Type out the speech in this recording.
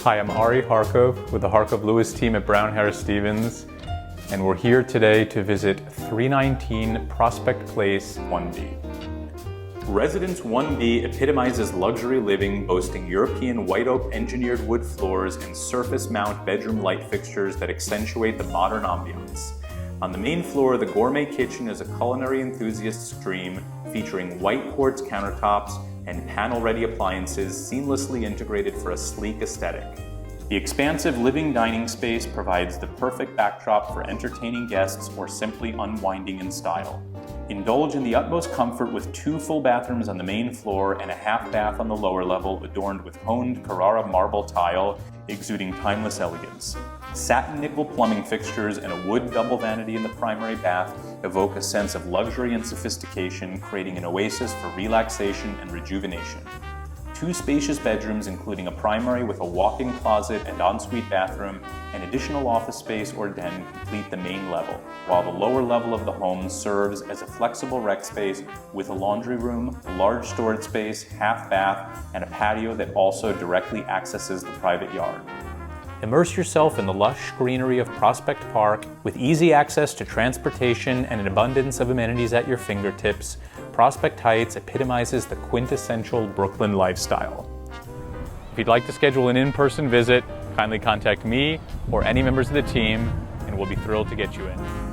Hi, I'm Ari Harkov with the Harkovlewis team at Brown Harris Stevens, and we're here today to visit 319 Prospect Place 1B. Residence 1B epitomizes luxury living, boasting European white oak engineered wood floors and surface mount bedroom light fixtures that accentuate the modern ambiance. On the main floor, the gourmet kitchen is a culinary enthusiast's dream, featuring white quartz countertops and panel-ready appliances seamlessly integrated for a sleek aesthetic. The expansive living dining space provides the perfect backdrop for entertaining guests or simply unwinding in style. Indulge in the utmost comfort with 2 full bathrooms on the main floor and a half bath on the lower level adorned with honed Carrara marble tile, exuding timeless elegance. Satin nickel plumbing fixtures and a wood double vanity in the primary bath evoke a sense of luxury and sophistication, creating an oasis for relaxation and rejuvenation. 2 spacious bedrooms, including a primary with a walk-in closet and ensuite bathroom, and additional office space or den complete the main level, while the lower level of the home serves as a flexible rec space with a laundry room, large storage space, half bath, and a patio that also directly accesses the private yard. Immerse yourself in the lush greenery of Prospect Park with easy access to transportation and an abundance of amenities at your fingertips. Prospect Heights epitomizes the quintessential Brooklyn lifestyle. If you'd like to schedule an in-person visit, kindly contact me or any members of the team, and we'll be thrilled to get you in.